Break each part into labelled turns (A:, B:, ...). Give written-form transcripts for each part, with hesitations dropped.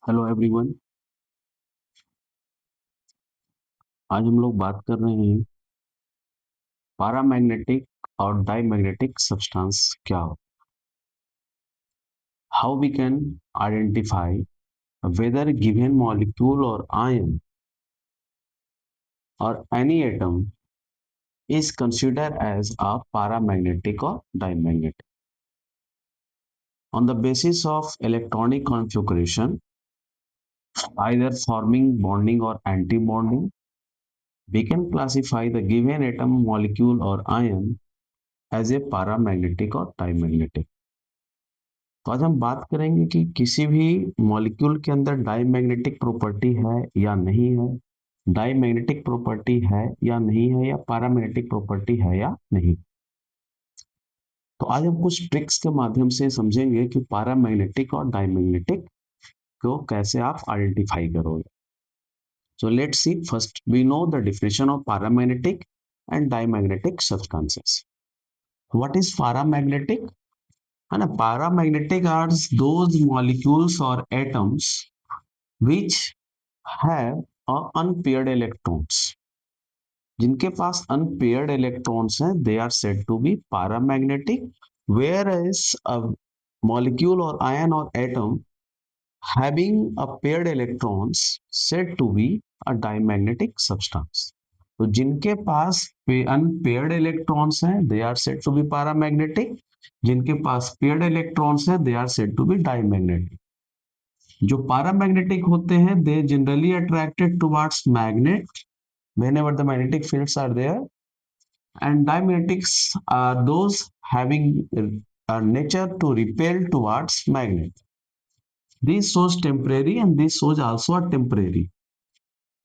A: Hello everyone. आज हम लोग बात कर रहे हैं पैरामैग्नेटिक और डायमैग्नेटिक सब्सटेंस क्या हो, how we can identify whether given molecule or ion or any atom is considered as a paramagnetic or diamagnetic on the basis of electronic configuration, either forming bonding or anti-bonding. We can classify the given atom, molecule or ion as a paramagnetic or diamagnetic. तो आज हम बात करेंगे कि किसी भी molecule के अंदर डाईमैग्नेटिक प्रॉपर्टी है या नहीं है, डाईमैग्नेटिक प्रॉपर्टी है या नहीं है, या पैरामैग्नेटिक प्रॉपर्टी है या नहीं। तो आज हम कुछ ट्रिक्स के माध्यम से समझेंगे कि पैरामैग्नेटिक और डाईमैग्नेटिक को कैसे आप आइडेंटिफाई करोगे। So let's see, first we know the definition of paramagnetic and diamagnetic substances. What is paramagnetic? है ना, पैरामैग्नेटिक आर दोज मॉलिक्यूल्स और atoms which have unpaired electrons, जिनके पास unpaired electrons हैं, they are said to be paramagnetic, whereas a molecule or ion or atom having a paired electrons said to be a diamagnetic substance. तो जिनके पास unpaired electrons हैं, they are said to be paramagnetic, जिनके पास paired electrons हैं, they are said to be diamagnetic. जो paramagnetic होते हैं, they generally attracted towards magnet whenever the magnetic fields are there, and dimagnetics are those having a nature to repel towards magnet. This shows temporary and this shows also a temporary.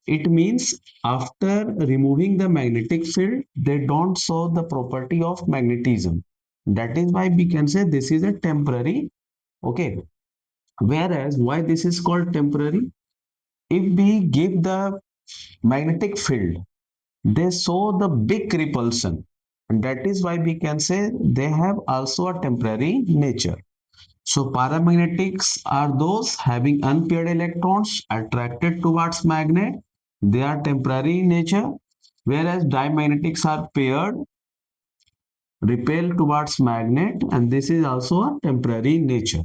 A: It means after removing the magnetic field, they don't show the property of magnetism. That is why we can say this is a temporary. Okay, whereas why this is called temporary? If we give the magnetic field, they show the big repulsion, and that is why we can say they have also a temporary nature. So paramagnetics are those having unpaired electrons attracted towards magnet, they are temporary in nature, whereas dimagnetics are paired, repel towards magnet, and this is also a temporary nature.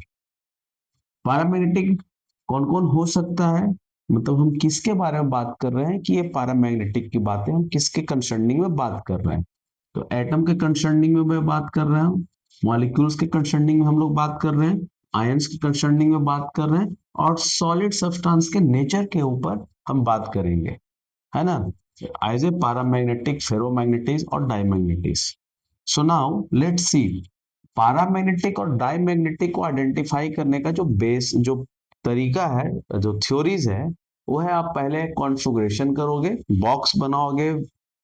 A: Paramagnetic कौन कौन हो सकता है, मतलब हम किसके बारे में बात कर रहे हैं कि ये पैरामैग्नेटिक की बातें हम किसके कंसर्निंग में बात कर रहे हैं। तो एटम के कंसर्निंग में मैं बात कर रहा हूँ, मॉलिक्यूल्स के कंसर्निंग में हम लोग बात कर रहे हैं, आयंस के कंसर्निंग में बात कर रहे हैं, और सॉलिड सब्सटेंस के नेचर के ऊपर हम बात करेंगे, है ना, एज ए पैरामैग्नेटिक, फेरोमैग्नेटिक और diamagnetic. So now let's see, paramagnetic और डायमैग्नेटिक को आइडेंटिफाई करने का जो तरीका है, जो थ्योरीज है, वो है आप पहले कॉन्फ़िगरेशन करोगे, बॉक्स बनाओगे,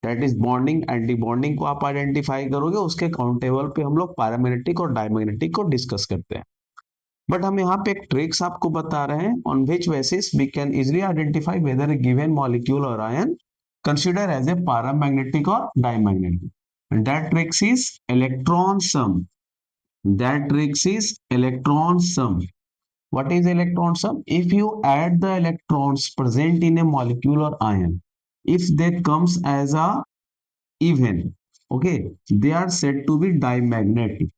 A: that is bonding anti bonding को आप आइडेंटिफाई करोगे, उसके काउंटेबल पे हम लोग पैरामैग्नेटिक और डायमैग्नेटिक को डिस्कस करते हैं। बट हम यहाँ पे एक ट्रिक्स आपको बता रहे हैं on which basis we can easily identify whether a given molecule और ion consider as a paramagnetic or diamagnetic, and that tricks is electron sum. That tricks is electron sum. What is electron sum? If you add the electrons present in a molecule or ion, if they comes as a even, okay, they are said to be diamagnetic.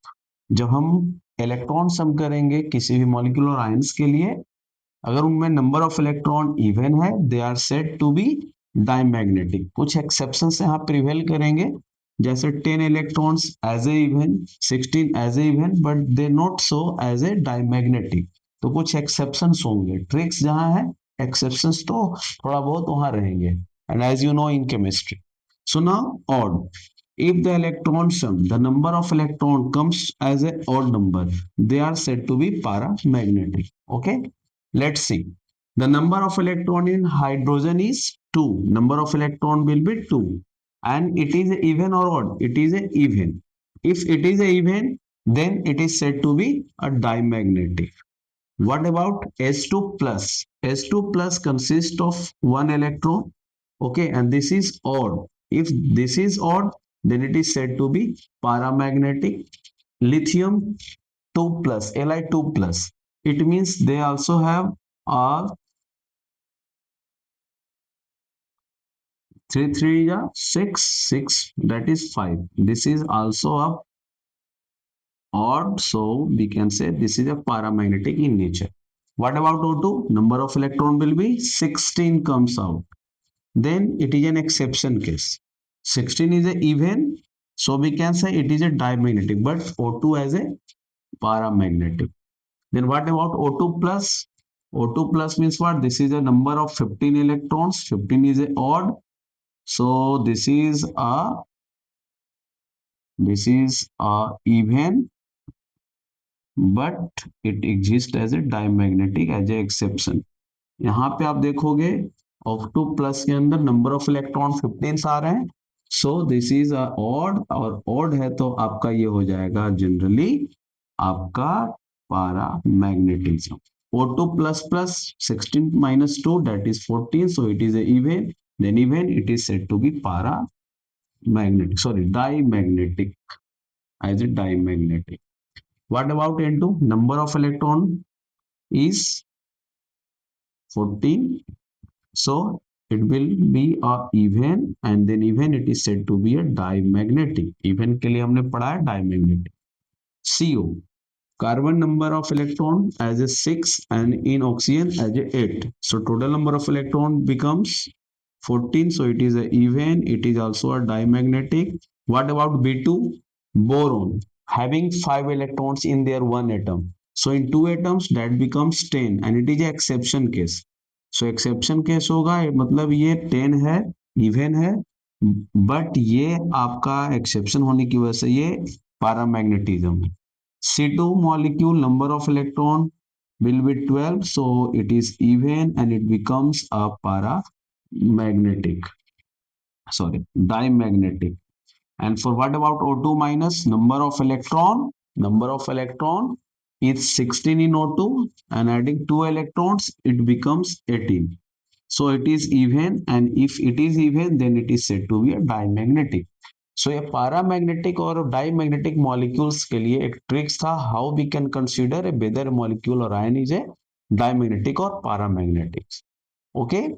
A: जब हम electron सम करेंगे किसी भी molecule और ions के लिए, अगर उनमें नंबर ऑफ इलेक्ट्रॉन इवन है, they are said to be diamagnetic. कुछ एक्सेप्शंस यहाँ प्रिवेल करेंगे, जैसे 10 electrons as a even, 16 as a even, but they not so as a diamagnetic. तो कुछ एक्सेप्शंस होंगे, ट्रिक्स जहाँ है, एक्सेप्शंस तो थोड़ा बहुत वहां रहेंगे, and as you know in chemistry. So now odd, if the electron sum, the number of electron comes as a odd number, they are said to be paramagnetic. Okay, let's see. The number of electron in hydrogen is 2. Number of electron will be 2, and it is even or odd? It is a even. If it is a even, then it is said to be a diamagnetic. What about S2 plus? S2 plus consists of one electron, okay, and this is odd. If this is odd, then it is said to be paramagnetic. Lithium 2 plus, Li 2 plus, it means they also have or 3 3 is 6, 6 that is 5. This is also a odd, so we can say this is a paramagnetic in nature. What about O2? Number of electron will be 16 comes out. Then it is an exception case. 16 is a even, so we can say it is a dimagnetic, but O2 as a paramagnetic. Then what about O2 plus? O2 plus means what? This is a number of 15 electrons. 15 is a odd. So this is a even, but it exists as a dimagnetic as a exception. यहाँ पे आप देखोगे octo plus के अंदर number of electron 15 आ रहे हैं, so this is odd, और odd है तो आपका ये हो जाएगा जनरली आपका पारा magnetism. O2 plus plus 16 minus 2 that is 14, so it is a even, then even it is said to be para magnetic, sorry, dimagnetic, as a dimagnetic. What about N2? Number of electron is 14, so it will be a even, and then even it is said to be a dimagnetic. Even के लिए हमने पढ़ा है dimagnetic. CO, carbon number of electron as a 6 and in oxygen as a 8. So total number of electron becomes 14. So it is a even. It is also a dimagnetic. What about B2? Boron having 5 electrons in their one atom. So in two atoms that becomes 10 and it is a exception case. So exception case होगा मतलब ये 10 है, even है, but ये आपका exception होने की वजह से ये paramagnetism है. C2 molecule number of electron will be 12, so it is even and it becomes a paramagnetic, sorry, dimagnetic. And for what about O2 minus? Number of electron is 16 in O2, and adding 2 electrons it becomes 18. So it is even, and if it is even then it is said to be a dimagnetic. So ये paramagnetic और dimagnetic molecules के लिए एक tricks था how we can consider a whether a molecule or ion is a dimagnetic or paramagnetic. Okay.